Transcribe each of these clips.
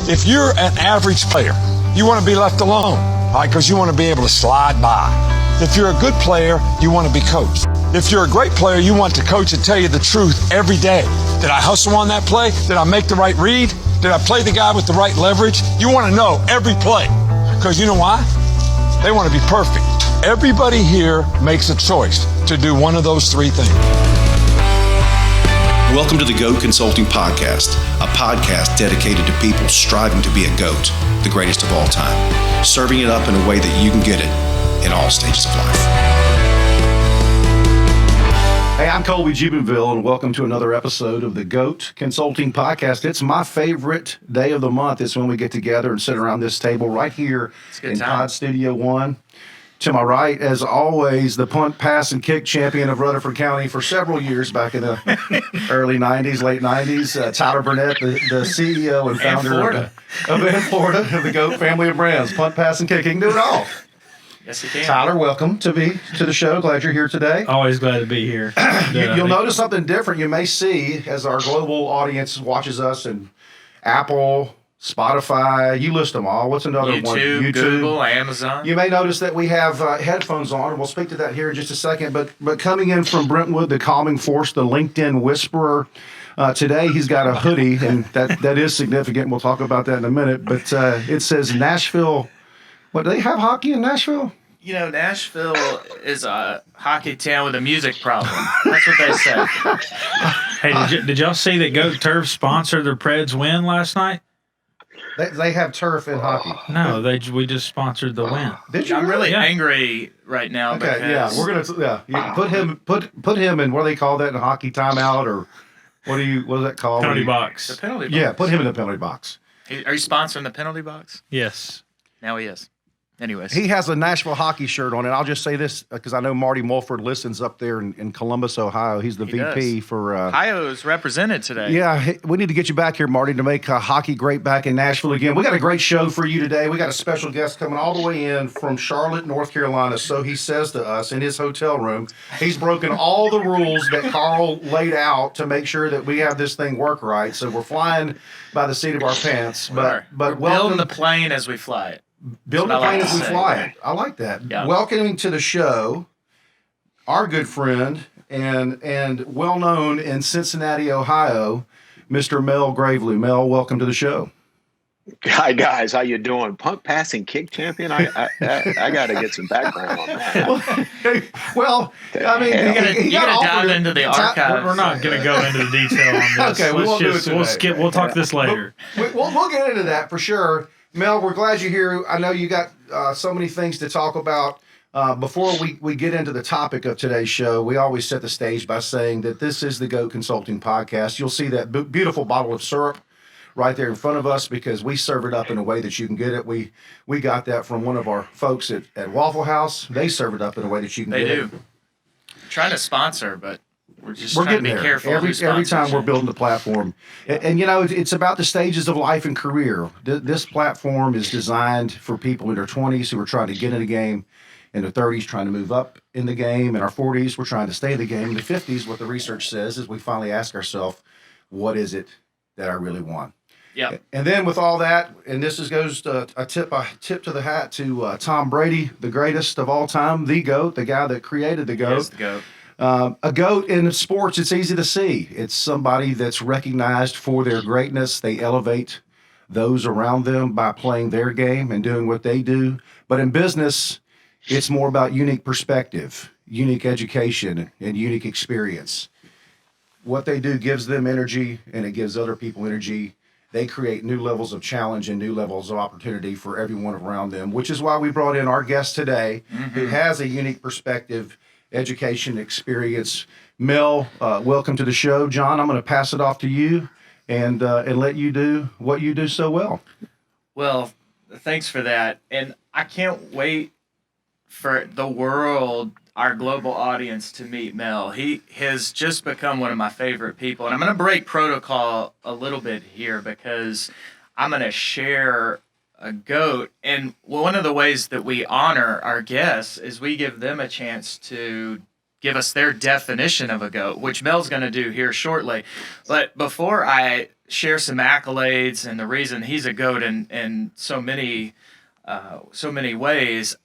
If you're an average player, you want to be left alone, right? Because you want to be able to slide by. If you're a good player, you want to be coached. If you're a great player, you want the coach to tell you the truth every day. Did I hustle on that play? Did I make the right read? Did I play the guy with the right leverage? You want to know every play. Because you know why? They want to be perfect. Everybody here makes a choice to do one of those three things. Welcome to the GOAT Consulting Podcast, a podcast dedicated to people striving to be a GOAT, the greatest of all time, serving it up in a way that you can get it in all stages of life. Hey, I'm Colby and welcome to another episode of the GOAT Consulting Podcast. It's my favorite day of the month. It's when we get together and sit around this table right here in Pod Studio 1. To my right, as always, the punt, pass, and kick champion of Rutherford County for several years back in the early 90s, late 90s, Tyler Burnett, the CEO and founder of Florida, of the GOAT family of brands, punt, pass, and kick. He can do it all. Yes, he can. Tyler, welcome to the show. Glad you're here today. Always glad to be here. You'll notice something different you may see as our global audience watches us in Apple, Spotify, you list them all. What's another one? YouTube, Google, Amazon. You may notice that we have headphones on, and we'll speak to that here in just a second. But coming in from Brentwood, the calming force, the LinkedIn whisperer, today he's got a hoodie, and that is significant. We'll talk about that in a minute. But it says Nashville. What, do they have hockey in Nashville? You know, Nashville is a hockey town with a music problem. That's what they said. Hey, did y'all see that Goat Turf sponsored the Preds win last night? They have turf in hockey. No, we just sponsored the win. Did you? I'm really angry right now. Okay, because we're gonna put him in, what do they call that in hockey, timeout, or what is that called? Penalty box. The penalty box. Yeah, put him in the penalty box. Are you sponsoring the penalty box? Yes. Now he is. Anyways. He has a Nashville hockey shirt on, and I'll just say this because I know Marty Mulford listens up there in Columbus, Ohio. He's the VP for Ohio is represented today. Yeah, we need to get you back here, Marty, to make hockey great back in Nashville again. We got a great show for you today. We got a special guest coming all the way in from Charlotte, North Carolina. So he says to us in his hotel room, he's broken all the rules that Carl laid out to make sure that we have this thing work right. So we're flying by the seat of our pants. But we're building the plane as we fly it. Build the plane as we fly it. I like that. Yeah. Welcoming to the show, our good friend and well-known in Cincinnati, Ohio, Mr. Mel Gravely. Mel, welcome to the show. Hi, guys. How you doing? Punt, pass, and kick champion? I got to get some background on that. Well, I mean, you got to dive into the archives. We're not going to go into the detail on this. Okay, we won't do it today. We'll talk this later. We'll get into that for sure. Mel, we're glad you're here. I know you got so many things to talk about. Before we get into the topic of today's show, we always set the stage by saying that this is the GOAT Consulting Podcast. You'll see that beautiful bottle of syrup right there in front of us because we serve it up in a way that you can get it. We got that from one of our folks at Waffle House. They serve it up in a way that you can get it. They do. Trying to sponsor, but we're trying to be careful. Every time we're building the platform. And you know, it's about the stages of life and career. This platform is designed for people in their 20s who are trying to get in the game, in their 30s trying to move up in the game, in our 40s we're trying to stay in the game, in the 50s what the research says is we finally ask ourselves, what is it that I really want? Yeah. And then with all that, and this goes to a tip to the hat to Tom Brady, the greatest of all time, the GOAT, the guy that created the GOAT. Yes, the GOAT. A GOAT in sports, it's easy to see. It's somebody that's recognized for their greatness. They elevate those around them by playing their game and doing what they do. But in business, it's more about unique perspective, unique education, and unique experience. What they do gives them energy, and it gives other people energy. They create new levels of challenge and new levels of opportunity for everyone around them, which is why we brought in our guest today, who has a unique perspective, education, experience. Mel, welcome to the show. John, I'm going to pass it off to you and let you do what you do so well. Well, thanks for that. And I can't wait for the world, our global audience, to meet Mel. He has just become one of my favorite people. And I'm going to break protocol a little bit here because I'm going to share a GOAT. And one of the ways that we honor our guests is we give them a chance to give us their definition of a GOAT, which Mel's going to do here shortly. But before I share some accolades and the reason he's a GOAT in so many ways,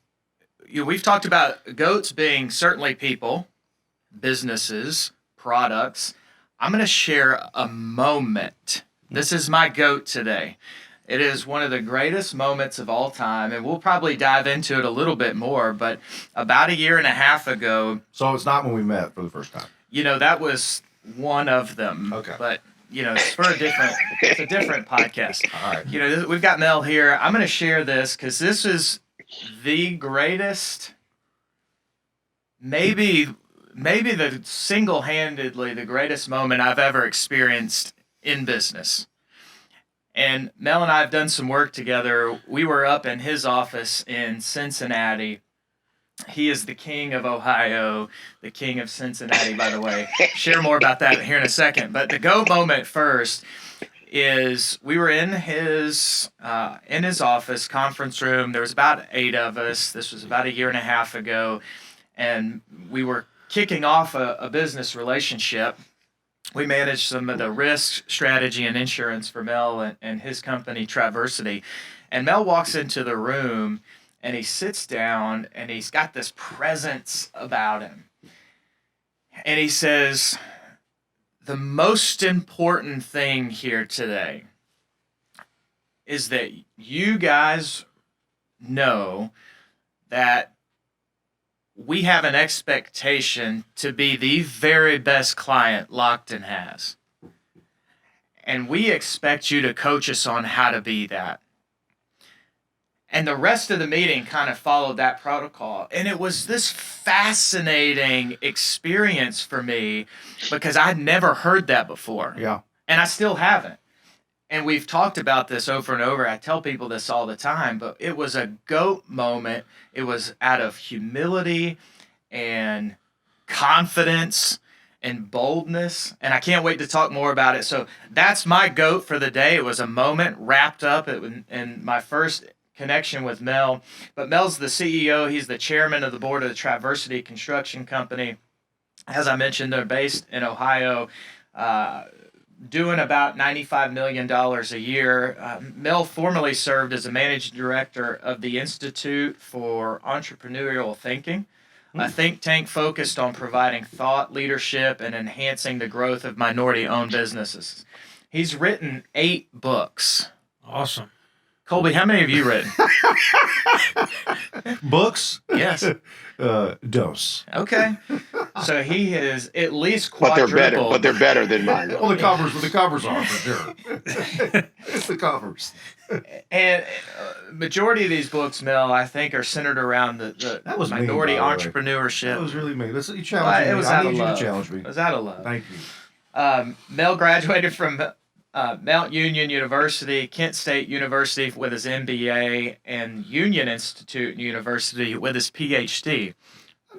we've talked about GOATs being certainly people, businesses, products. I'm going to share a moment. This is my GOAT today. It is one of the greatest moments of all time, and we'll probably dive into it a little bit more, but about a year and a half ago... So it's not when we met for the first time. That was one of them. Okay. But, it's for it's a different podcast. All right. We've got Mel here. I'm going to share this because this is the greatest, maybe the single-handedly the greatest moment I've ever experienced in business. And Mel and I have done some work together. We were up in his office in Cincinnati. He is the king of Ohio, the king of Cincinnati, by the way. Share more about that here in a second. But the GOAT moment first is we were in his office conference room. There was about 8 of us. This was about a year and a half ago. And we were kicking off a business relationship. We managed some of the risk, strategy, and insurance for Mel and his company, TriVersity. And Mel walks into the room, and he sits down, and he's got this presence about him. And he says, the most important thing here today is that you guys know that we have an expectation to be the very best client Lockton has. And we expect you to coach us on how to be that. And the rest of the meeting kind of followed that protocol. And it was this fascinating experience for me because I'd never heard that before. Yeah. And I still haven't. And we've talked about this over and over. I tell people this all the time, but it was a GOAT moment. It was out of humility and confidence and boldness. And I can't wait to talk more about it. So that's my GOAT for the day. It was a moment wrapped up in my first connection with Mel. But Mel's the CEO. He's the chairman of the board of the TriVersity Construction Company. As I mentioned, they're based in Ohio. Doing about $95 million a year. Mel formerly served as a managing director of the Institute for Entrepreneurial Thinking, a think tank focused on providing thought leadership and enhancing the growth of minority-owned businesses. He's written 8 books. Awesome. Colby, how many have you written? Books? Yes. Dos. Okay. So he has at least But quadrupled. they're better than mine. Well, the covers are for sure. It's the covers. And majority of these books, Mel, I think, are centered around the That was minority mean, by the way. entrepreneurship. That was really mean. You challenged me. It was I out of need you love. to challenge me. It was out of love. Thank you. Mel graduated from Mount Union University, Kent State University with his MBA, and Union Institute University with his PhD.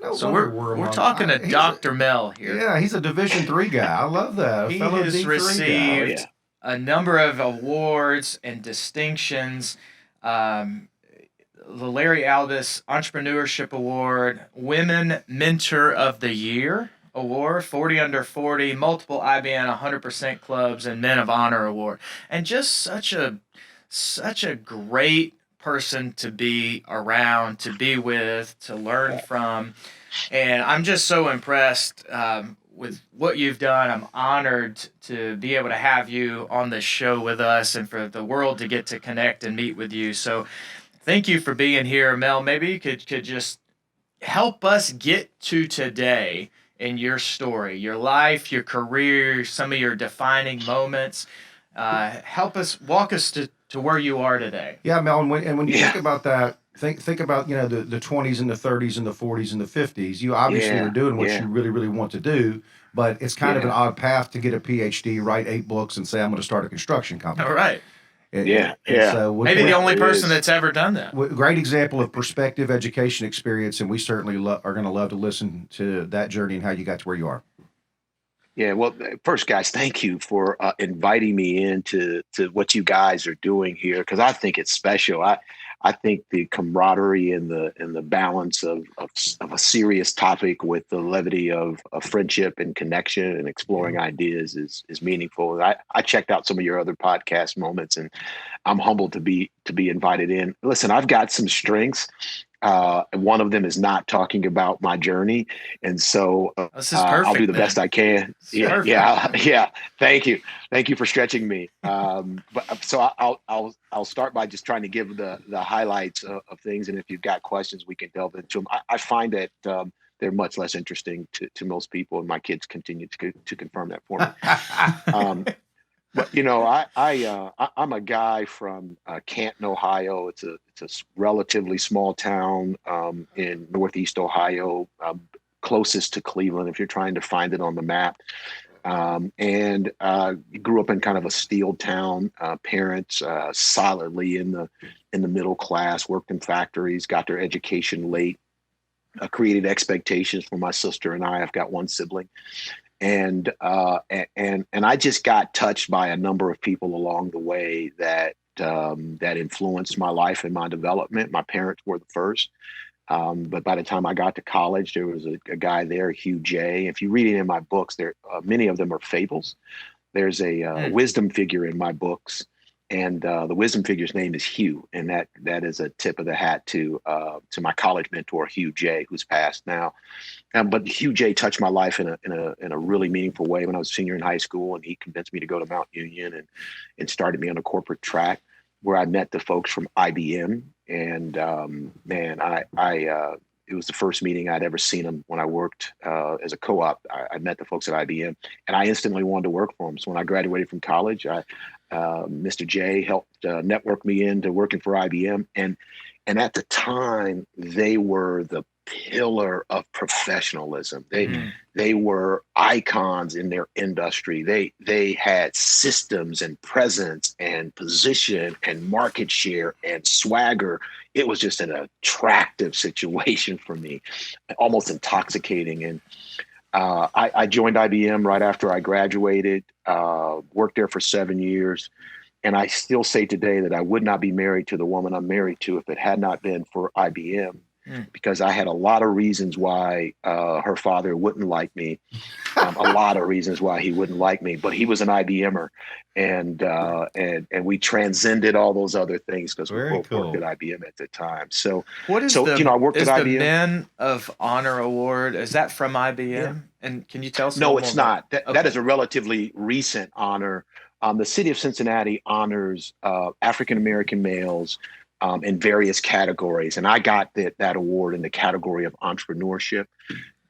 No So wonder we're among- talking to he's Dr. Mel here. Yeah, he's a Division III guy. I love that. He fellow has D3 guy. received a number of awards and distinctions. The Larry Albus Entrepreneurship Award, Women Mentor of the Year Award, 40 Under 40, multiple IBN 100% clubs, and Men of Honor Award. And just such a great person to be around, to be with, to learn from. And I'm just so impressed with what you've done. I'm honored to be able to have you on this show with us and for the world to get to connect and meet with you. So thank you for being here, Mel. Maybe you could just help us get to today in your story, your life, your career, some of your defining moments. Help us, walk us to where you are today. Yeah, Mel, and when you think about that, think about the 20s and the 30s and the 40s and the 50s. You obviously are doing what you really, really want to do, but it's kind of an odd path to get a PhD, write 8 books, and say I'm going to start a construction company. All right. So Maybe the only person that's ever done that. Great example of perspective, education, experience, and we certainly are going to love to listen to that journey and how you got to where you are. Yeah, well, first, guys, thank you for inviting me into what you guys are doing here because I think it's special. I think the camaraderie and the balance of a serious topic with the levity of friendship and connection and exploring ideas is meaningful. I checked out some of your other podcast moments, and I'm humbled to be invited in. Listen, I've got some strengths. One of them is not talking about my journey, and so this is perfect, I'll do the man. best I can. Yeah. Thank you for stretching me. But so I'll start by just trying to give the highlights of things, and if you've got questions, we can delve into them. I find that they're much less interesting to most people, and my kids continue to confirm that for me. But I'm a guy from Canton, Ohio. It's a relatively small town in Northeast Ohio, closest to Cleveland if you're trying to find it on the map. And grew up in kind of a steel town. Parents solidly in the middle class, worked in factories, got their education late, created expectations for my sister and I. I've got one sibling. And I just got touched by a number of people along the way that influenced my life and my development. My parents were the first, but by the time I got to college, there was a guy there, Hugh J. If you read it in my books, there many of them are fables. There's a wisdom figure in my books, and the wisdom figure's name is Hugh, and that is a tip of the hat to my college mentor, Hugh J., who's passed now. But Hugh J. touched my life in a really meaningful way when I was a senior in high school, and he convinced me to go to Mount Union and started me on a corporate track where I met the folks from IBM. And it was the first meeting I'd ever seen them when I worked as a co-op. I met the folks at IBM, and I instantly wanted to work for them. So when I graduated from college, Mr. J helped network me into working for IBM, and at the time they were the pillar of professionalism. They were icons in their industry. They had systems and presence and position and market share and swagger. It was just an attractive situation for me, almost intoxicating. And I joined IBM right after I graduated, worked there for 7 years. And I still say today that I would not be married to the woman I'm married to if it had not been for IBM. Because I had a lot of reasons why her father wouldn't like me, a lot of reasons why he wouldn't like me. But he was an IBMer, and we transcended all those other things because we both worked at IBM at the time. So what is I worked at IBM. The Men of Honor Award? Is that from IBM? Yeah. And can you tell us? No, it's not. That is a relatively recent honor. The city of Cincinnati honors African American males in various categories. And I got that award in the category of entrepreneurship.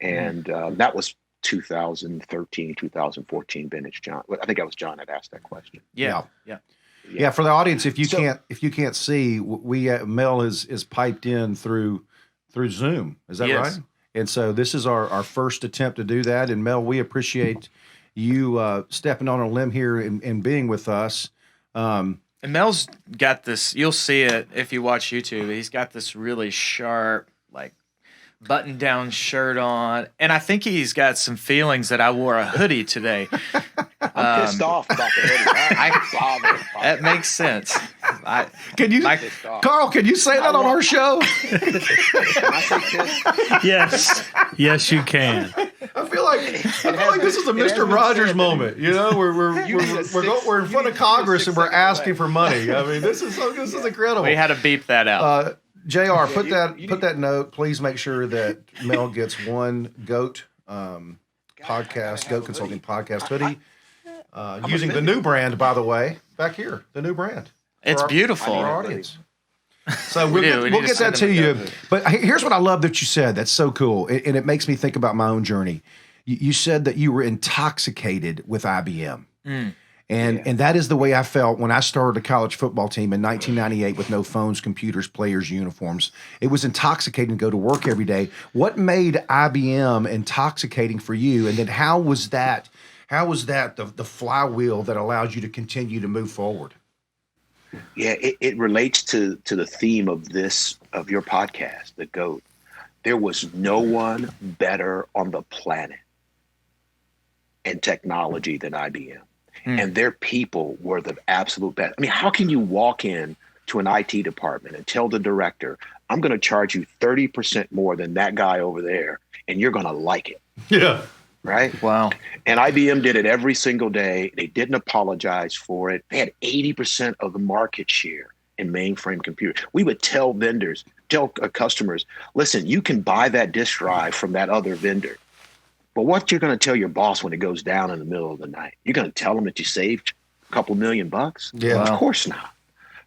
And that was 2013, 2014 vintage, John. I think that was John that asked that question. Yeah. For the audience, if you can't see, we Mel is piped in through Zoom. Is that right? And so this is our first attempt to do that. And Mel, we appreciate you stepping on a limb here and being with us. And Mel's got this, you'll see it if you watch YouTube, he's got this really sharp, like, button-down shirt on. And I think he's got some feelings that I wore a hoodie today. I'm pissed off about the hoodie. That makes sense. Carl, can you say that on our show? Can I say piss? Yes, you can. I feel like this is a Mr. Rogers moment. You know, we're in front of Congress and we're asking for money. I mean, this is incredible. We had to beep that out. JR, put that note. Please make sure that Mel gets one GOAT podcast, GOAT Consulting podcast hoodie, using the new brand, by the way, back here, the new brand. It's beautiful. For our audience. So we'll get that to you. But here's what I love that you said. That's so cool. And it makes me think about my own journey. You said that you were intoxicated with IBM. And that is the way I felt when I started a college football team in 1998 with no phones, computers, players, uniforms. It was intoxicating to go to work every day. What made IBM intoxicating for you? And then how was that the flywheel that allows you to continue to move forward? Yeah, it relates to the theme of your podcast, the GOAT. There was no one better on the planet in technology than IBM. And their people were the absolute best. I mean, how can you walk in to an IT department and tell the director, I'm going to charge you 30% more than that guy over there, and you're going to like it. Yeah. Right? Wow. And IBM did it every single day. They didn't apologize for it. They had 80% of the market share in mainframe computers. We would tell vendors, tell customers, listen, you can buy that disk drive from that other vendor. But what you're going to tell your boss when it goes down in the middle of the night? You're going to tell them that you saved a couple $1,000,000? Yeah. Of course not.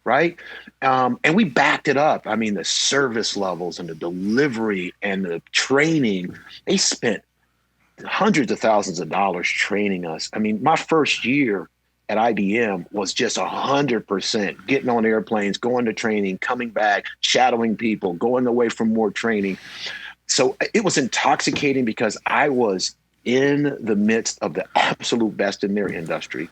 Right. And we backed it up. I mean, the service levels and the delivery and the training, they spent hundreds of thousands of dollars training us. I mean, my first year at IBM was just 100% getting on airplanes, going to training, coming back, shadowing people, going away from more training. So it was intoxicating because I was in the midst of the absolute best in their industry.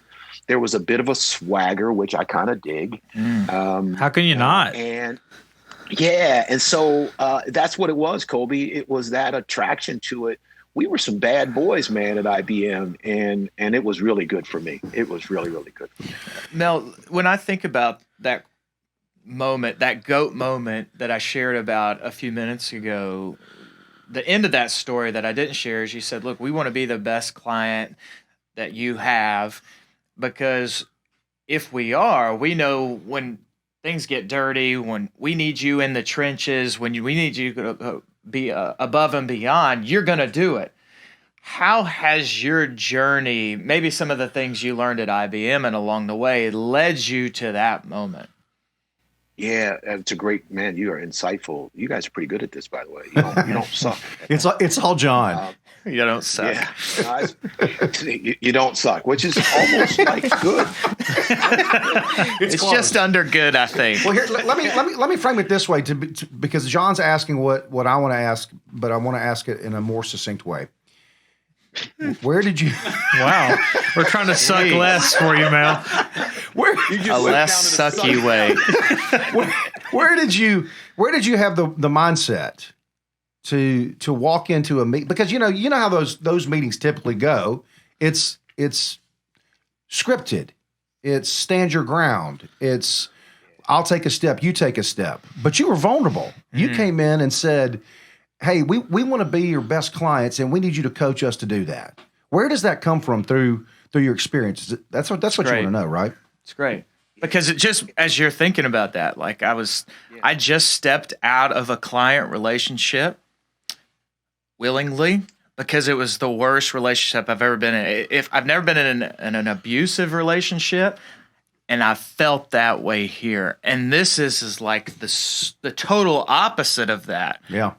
There was a bit of a swagger, which I kind of dig. How can you not? And yeah, and so that's what it was, Colby. It was that attraction to it. We were some bad boys, man, at IBM, and it was really good for me. It was really, really good for me. Mel, when I think about that moment, that GOAT moment that I shared about a few minutes ago, the end of that story that I didn't share is you said, look, we want to be the best client that you have, because if we are, we know when things get dirty, when we need you in the trenches, when we need you to be above and beyond, you're going to do it. How has your journey, maybe some of the things you learned at IBM and along the way, led you to that moment? Yeah, it's a great, man. You are insightful. You guys are pretty good at this, by the way. You don't suck. It's all John. You don't suck. Yeah, you don't suck, which is almost like good. It's just under good, I think. Well, here, let me frame it this way, because John's asking what I want to ask, but I want to ask it in a more succinct way. Where did you? Wow, we're trying to suck less for you, Mel. A less sucky way. Where did you have the mindset to walk into a meeting? Because you know how those meetings typically go. It's scripted. It's stand your ground. It's I'll take a step, you take a step. But you were vulnerable. You came in and said, hey, we want to be your best clients, and we need you to coach us to do that. Where does that come from through your experience? That's what you want to know, right? It's great. Because it just, as you're thinking about that, like I just stepped out of a client relationship willingly because it was the worst relationship I've ever been in. If I've never been in an abusive relationship, and I felt that way here. And this is like the total opposite of that. Yeah.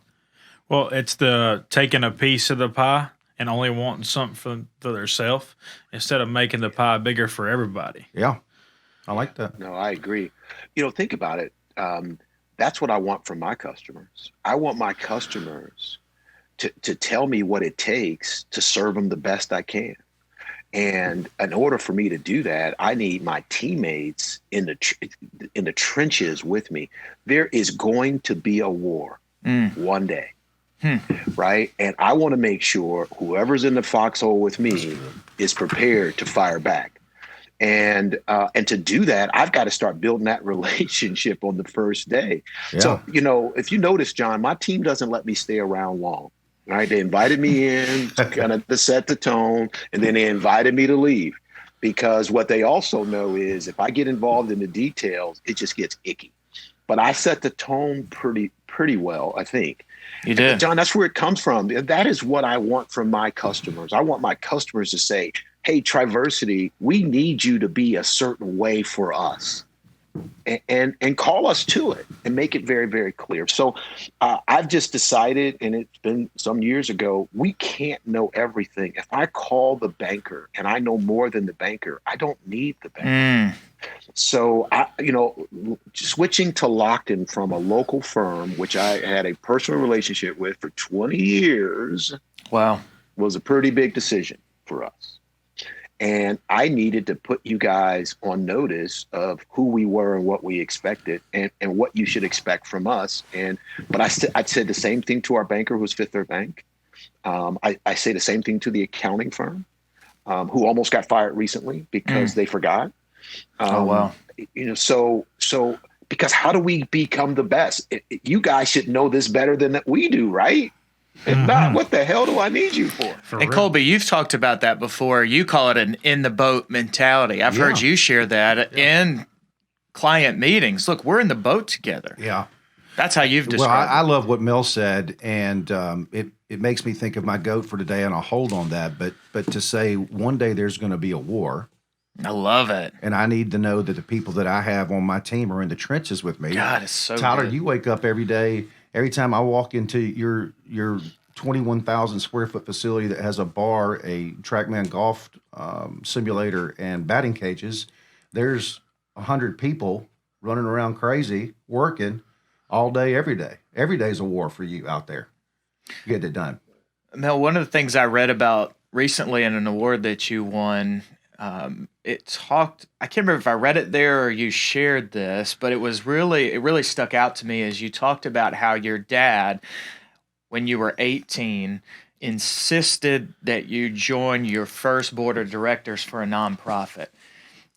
Well, it's the taking a piece of the pie and only wanting something for themselves instead of making the pie bigger for everybody. Yeah, I like that. No, I agree. Think about it. That's what I want from my customers. I want my customers to tell me what it takes to serve them the best I can. And in order for me to do that, I need my teammates in the trenches with me. There is going to be a war one day. Right. And I want to make sure whoever's in the foxhole with me is prepared to fire back. And to do that, I've got to start building that relationship on the first day. Yeah. So, if you notice, John, my team doesn't let me stay around long. Right. They invited me in to kind of to set the tone, and then they invited me to leave, because what they also know is if I get involved in the details, it just gets icky. But I set the tone pretty well, I think. You did. And John, that's where it comes from. That is what I want from my customers. I want my customers to say, hey, TriVersity, we need you to be a certain way for us. And call us to it and make it very, very clear. So I've just decided, and it's been some years ago, we can't know everything. If I call the banker and I know more than the banker, I don't need the banker. So, switching to Lockton from a local firm, which I had a personal relationship with for 20 years, was a pretty big decision for us. And I needed to put you guys on notice of who we were and what we expected and what you should expect from us. But I said the same thing to our banker, who's Fifth Third Bank. I say the same thing to the accounting firm, who almost got fired recently because they forgot. So because how do we become the best? You guys should know this better than we do, right? If not, what the hell do I need you for? And Colby, you've talked about that before. You call it an in the boat mentality. I've heard you share that in client meetings. Look, we're in the boat together. Yeah. That's how you've described I love what Mel said, and it makes me think of my GOAT for today, and I'll hold on that. But to say one day there's going to be a war. I love it. And I need to know that the people that I have on my team are in the trenches with me. God, it's so Tyler, good. you wake up every day. Every time I walk into your 21,000 square foot facility that has a bar, a TrackMan golf simulator, and batting cages, there's 100 people running around crazy, working all day, every day. Every day's a war for you out there. Get it done. Mel, one of the things I read about recently in an award that you won, it talked, I can't remember if I read it there or you shared this, but it really stuck out to me as you talked about how your dad, when you were 18, insisted that you join your first board of directors for a nonprofit.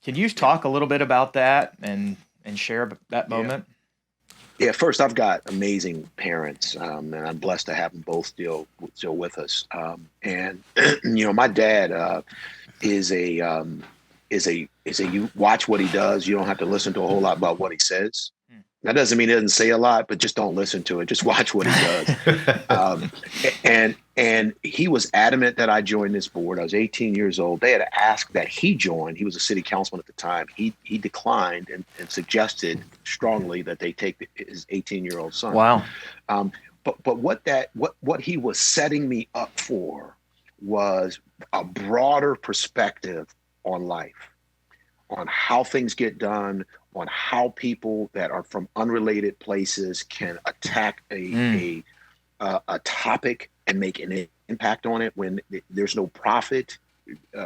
Can you talk a little bit about that and share that moment? Yeah, first, I've got amazing parents, and I'm blessed to have them both still with us. And my dad is a you watch what he does. You don't have to listen to a whole lot about what he says. That doesn't mean he doesn't say a lot, but just don't listen to it. Just watch what he does. And he was adamant that I join this board. I was 18 years old. They had asked that he join. He was a city councilman at the time. He declined and suggested strongly that they take his 18-year-old son. Wow. But what he was setting me up for was a broader perspective on life, on how things get done, on how people that are from unrelated places can attack a topic and make an impact on it when there's no profit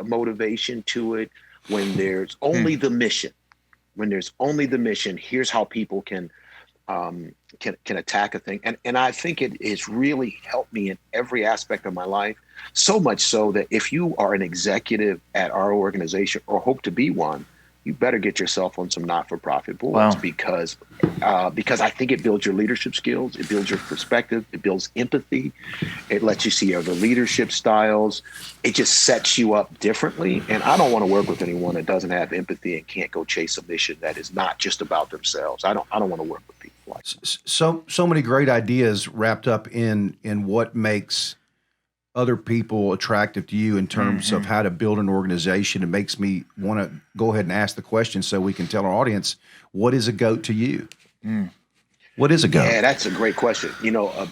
motivation to it, when there's only the mission. When there's only the mission, here's how people can attack a thing. And I think it has really helped me in every aspect of my life, so much so that if you are an executive at our organization or hope to be one, you better get yourself on some not-for-profit boards. Wow. Because I think it builds your leadership skills, it builds your perspective, it builds empathy, it lets you see other leadership styles, it just sets you up differently. And I don't want to work with anyone that doesn't have empathy and can't go chase a mission that is not just about themselves. I don't want to work with people like that. So many great ideas wrapped up in what makes other people attractive to you in terms of how to build an organization. It makes me want to go ahead and ask the question so we can tell our audience, what is a GOAT to you? What is a GOAT? Yeah, that's a great question.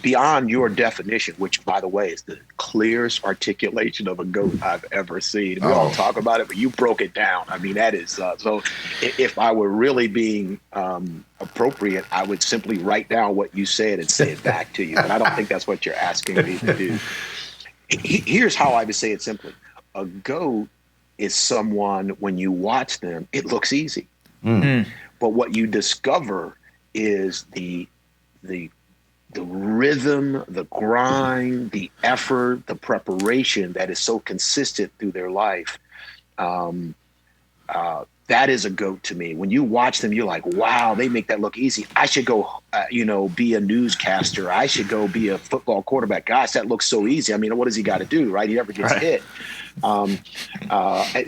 Beyond your definition, which, by the way, is the clearest articulation of a GOAT I've ever seen. We all talk about it, but you broke it down. I mean, that is so if I were really being appropriate, I would simply write down what you said and say it back to you. But I don't think that's what you're asking me to do. Here's how I would say it simply. A GOAT is someone, when you watch them, it looks easy. But what you discover is the rhythm, the grind, the effort, the preparation that is so consistent through their life. That is a GOAT to me. When you watch them, you're like, wow, they make that look easy. I should go, be a newscaster. I should go be a football quarterback. Gosh, that looks so easy. I mean, what does he got to do, right? He never gets hit.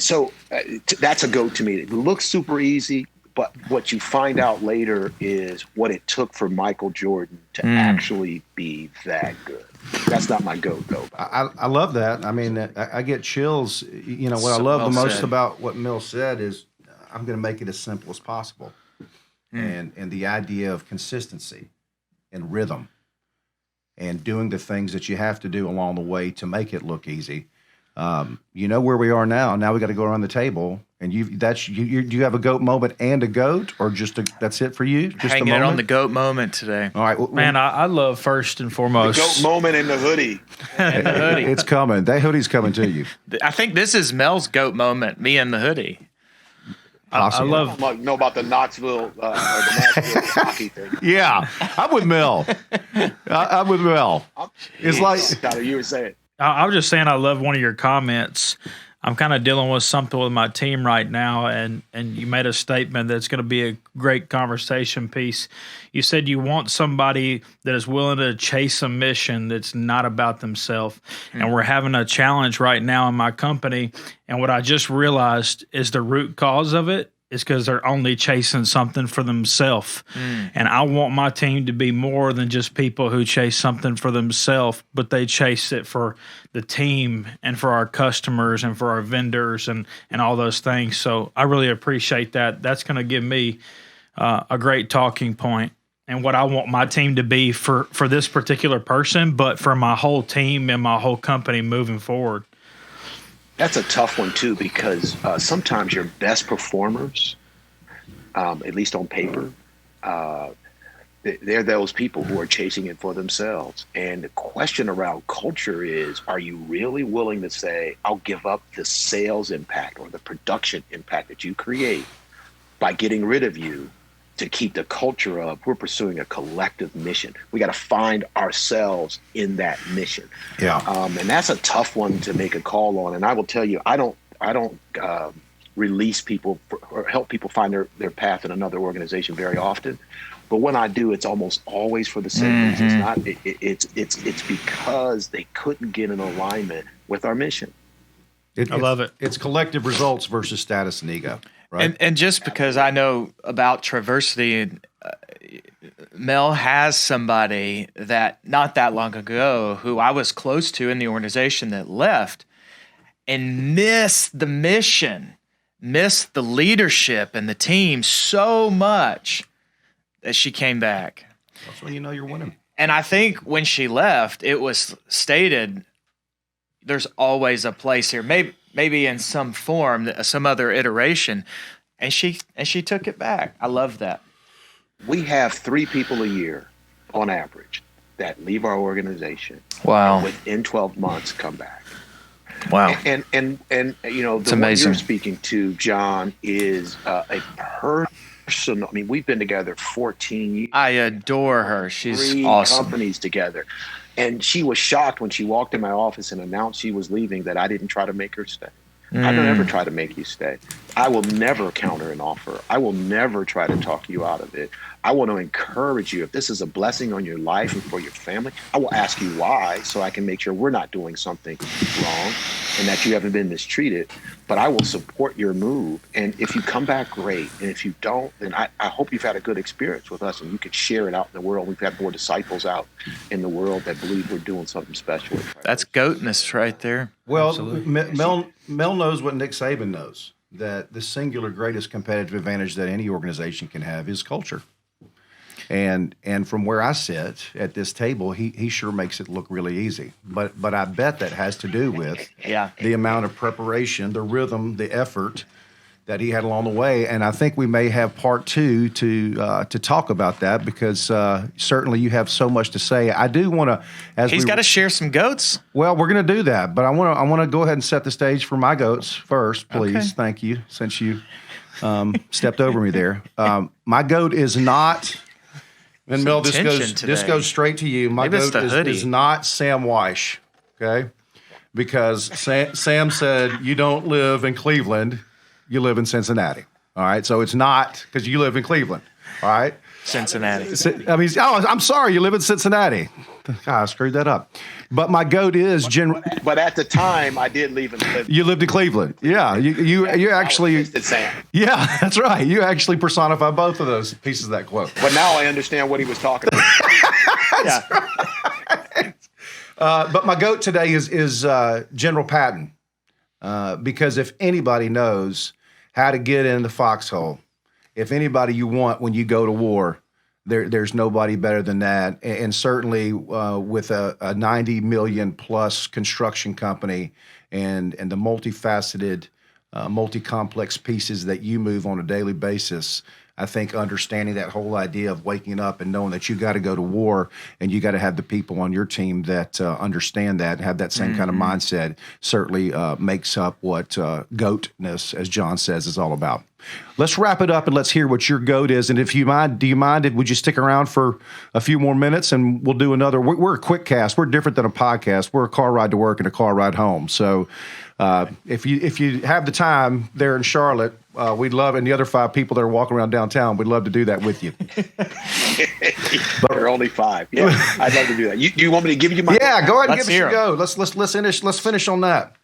So that's a GOAT to me. It looks super easy, but what you find out later is what it took for Michael Jordan to actually be that good. That's not my GOAT, though. I love that. I mean, I get chills. What I love the most about what Mel said is I'm going to make it as simple as possible. And the idea of consistency and rhythm and doing the things that you have to do along the way to make it look easy. Where we are now. Now we got to go around the table. And do you have a GOAT moment and a GOAT, or just that's it for you? Just hanging it on the GOAT moment today. All right, man. I love first and foremost the GOAT moment in the hoodie. It's coming. That hoodie's coming to you. I think this is Mel's GOAT moment. Me and the hoodie. Awesome. I love. I don't know about the Knoxville or the Nashville hockey thing. Yeah, I'm with Mel. I'm with Mel. It's like Tyler, you were saying. I was just saying I love one of your comments I'm kind of dealing with something with my team right now, and you made a statement that's going to be a great conversation piece. You said you want somebody that is willing to chase a mission that's not about themselves. And we're having a challenge right now in my company, and what I just realized is the root cause of it is because they're only chasing something for themselves. And I want my team to be more than just people who chase something for themselves, but they chase it for the team and for our customers and for our vendors and all those things. So I really appreciate that. That's going to give me a great talking point and what I want my team to be for this particular person, but for my whole team and my whole company moving forward. That's a tough one too, because sometimes your best performers, at least on paper, they're those people who are chasing it for themselves. And the question around culture is, are you really willing to say, I'll give up the sales impact or the production impact that you create by getting rid of you to keep the culture of we're pursuing a collective mission. We got to find ourselves in that mission. Yeah. And that's a tough one to make a call on. And I will tell you, I don't release people or help people find their path in another organization very often. But when I do, it's almost always for the same reason. It's because they couldn't get in alignment with our mission. I love it. It's collective results versus status and ego. Right. And just because I know about TriVersity, Mel has somebody that not that long ago who I was close to in the organization that left and missed the mission, missed the leadership and the team so much that she came back. That's when you know you're winning. And I think when she left, it was stated, there's always a place here. Maybe in some form, some other iteration, and she took it back. I love that. We have 3 people a year, on average, that leave our organization. Wow. Within 12 months, come back. Wow. And you know, the one you're speaking to, John, is a personal. I mean, we've been together 14 years. I adore her. She's 3 awesome. companies together. And she was shocked when she walked in my office and announced she was leaving that I didn't try to make her stay. I don't ever try to make you stay. I will never counter an offer. I will never try to talk you out of it. I want to encourage you. If this is a blessing on your life and for your family, I will ask you why so I can make sure we're not doing something wrong and that you haven't been mistreated. But I will support your move. And if you come back, great. And if you don't, then I hope you've had a good experience with us and you can share it out in the world. We've had more disciples out in the world that believe we're doing something special. That's goatness right there. Well, Mel knows what Nick Saban knows, that the singular greatest competitive advantage that any organization can have is culture. And from where I sit at this table, he sure makes it look really easy. But I bet that has to do with the amount of preparation, the rhythm, the effort that he had along the way. And I think we may have part 2 to talk about that because certainly you have so much to say. I do want to, He's got to share some goats. Well, we're going to do that, but I want to go ahead and set the stage for my goats first, please. Okay. Thank you, since you stepped over me there. My goat is not. And Mel, this goes straight to you. My goat is not Sam Weish, okay? Because Sam said you don't live in Cleveland, you live in Cincinnati. All right, so it's not because you live in Cleveland. All right, Cincinnati. I mean, I'm sorry, you live in Cincinnati. God, I screwed that up. But my goat is But at the time, I did live in Cleveland. You lived in Cleveland, yeah. You actually. Yeah, that's right. You actually personify both of those pieces of that quote. But now I understand what he was talking about. Right. But my goat today is General Patton, because if anybody knows how to get in the foxhole, if anybody you want when you go to war, there's nobody better than that. And certainly with a 90 million plus construction company and the multifaceted, multi-complex pieces that you move on a daily basis, I think understanding that whole idea of waking up and knowing that you got to go to war and you got to have the people on your team that understand that, have that same kind of mindset, certainly makes up what goatness, as John says, is all about. let's wrap it up and let's hear what your GOAT is. And if you mind, would you stick around for a few more minutes and we'll do another? We're a quick cast. We're different than a podcast. We're a car ride to work and a car ride home. So if you have the time there in Charlotte, we'd love, and the other 5 people that are walking around downtown, we'd love to do that with you. There are only 5. Yeah, I'd love to do that. Do you want me to give you my? Yeah, go ahead and give us your go. Let's finish on that.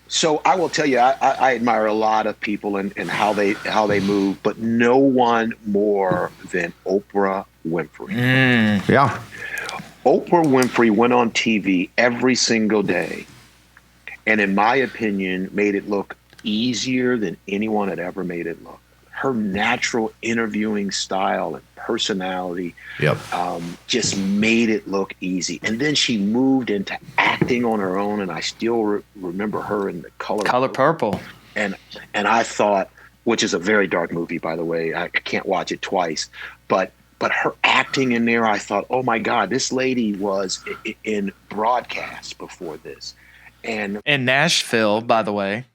So I will tell you, I admire a lot of people and how they move, but no one more than Oprah Winfrey. Yeah. Oprah Winfrey went on TV every single day, and in my opinion, made it look easier than anyone had ever made it look. Her natural interviewing style and personality just made it look easy. And then she moved into acting on her own, and I still remember her in The Color Purple. And I thought, which is a very dark movie, by the way. I can't watch it twice. But her acting in there, I thought, oh, my God, this lady was in broadcast before this. And in Nashville, by the way.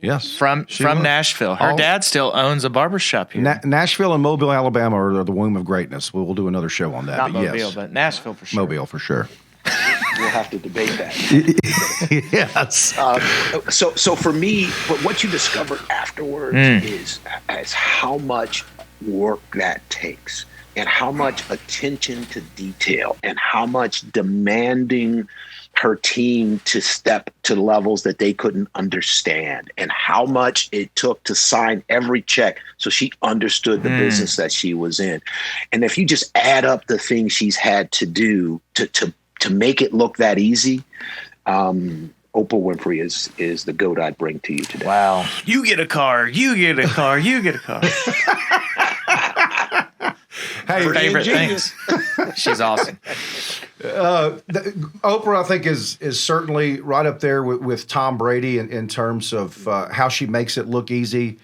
Yes. From Nashville. Her dad still owns a barbershop here. Nashville and Mobile, Alabama are the womb of greatness. We'll do another show on that. Not Mobile, but Nashville for sure. Mobile for sure. We'll have to debate that. Yes. So for me, but what you discover afterwards is how much work that takes, and how much attention to detail, and how much demanding her team to step to levels that they couldn't understand, and how much it took to sign every check so she understood the business that she was in. And if you just add up the things she's had to do to make it look that easy, Oprah Winfrey is the GOAT I'd bring to you today. Wow. You get a car, you get a car, you get a car. Hey, favorite things. She's awesome. Oprah, I think, is certainly right up there with Tom Brady in terms of how she makes it look easy.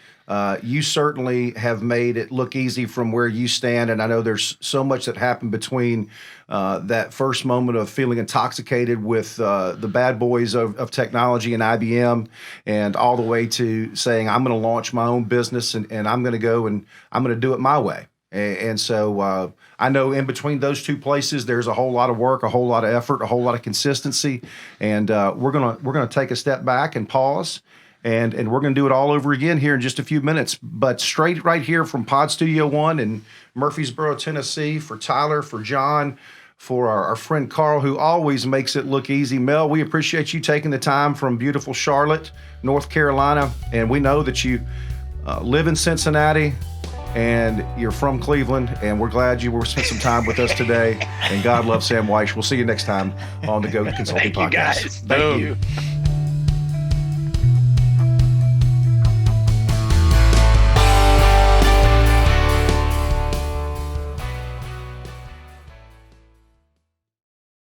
You certainly have made it look easy from where you stand, and I know there's so much that happened between that first moment of feeling intoxicated with the bad boys of technology and IBM, and all the way to saying, I'm going to launch my own business, and I'm going to go and I'm going to do it my way. And so I know in between those two places, there's a whole lot of work, a whole lot of effort, a whole lot of consistency. And we're gonna take a step back and pause, and we're gonna do it all over again here in just a few minutes. But straight right here from Pod Studio One in Murfreesboro, Tennessee, for Tyler, for John, for our friend Carl, who always makes it look easy. Mel, we appreciate you taking the time from beautiful Charlotte, North Carolina, and we know that you live in Cincinnati. And you're from Cleveland, and we're glad you spent some time with us today. And God love Sam Weish. We'll see you next time on the GOAT Consulting Podcast. Thank you, guys. Thank you.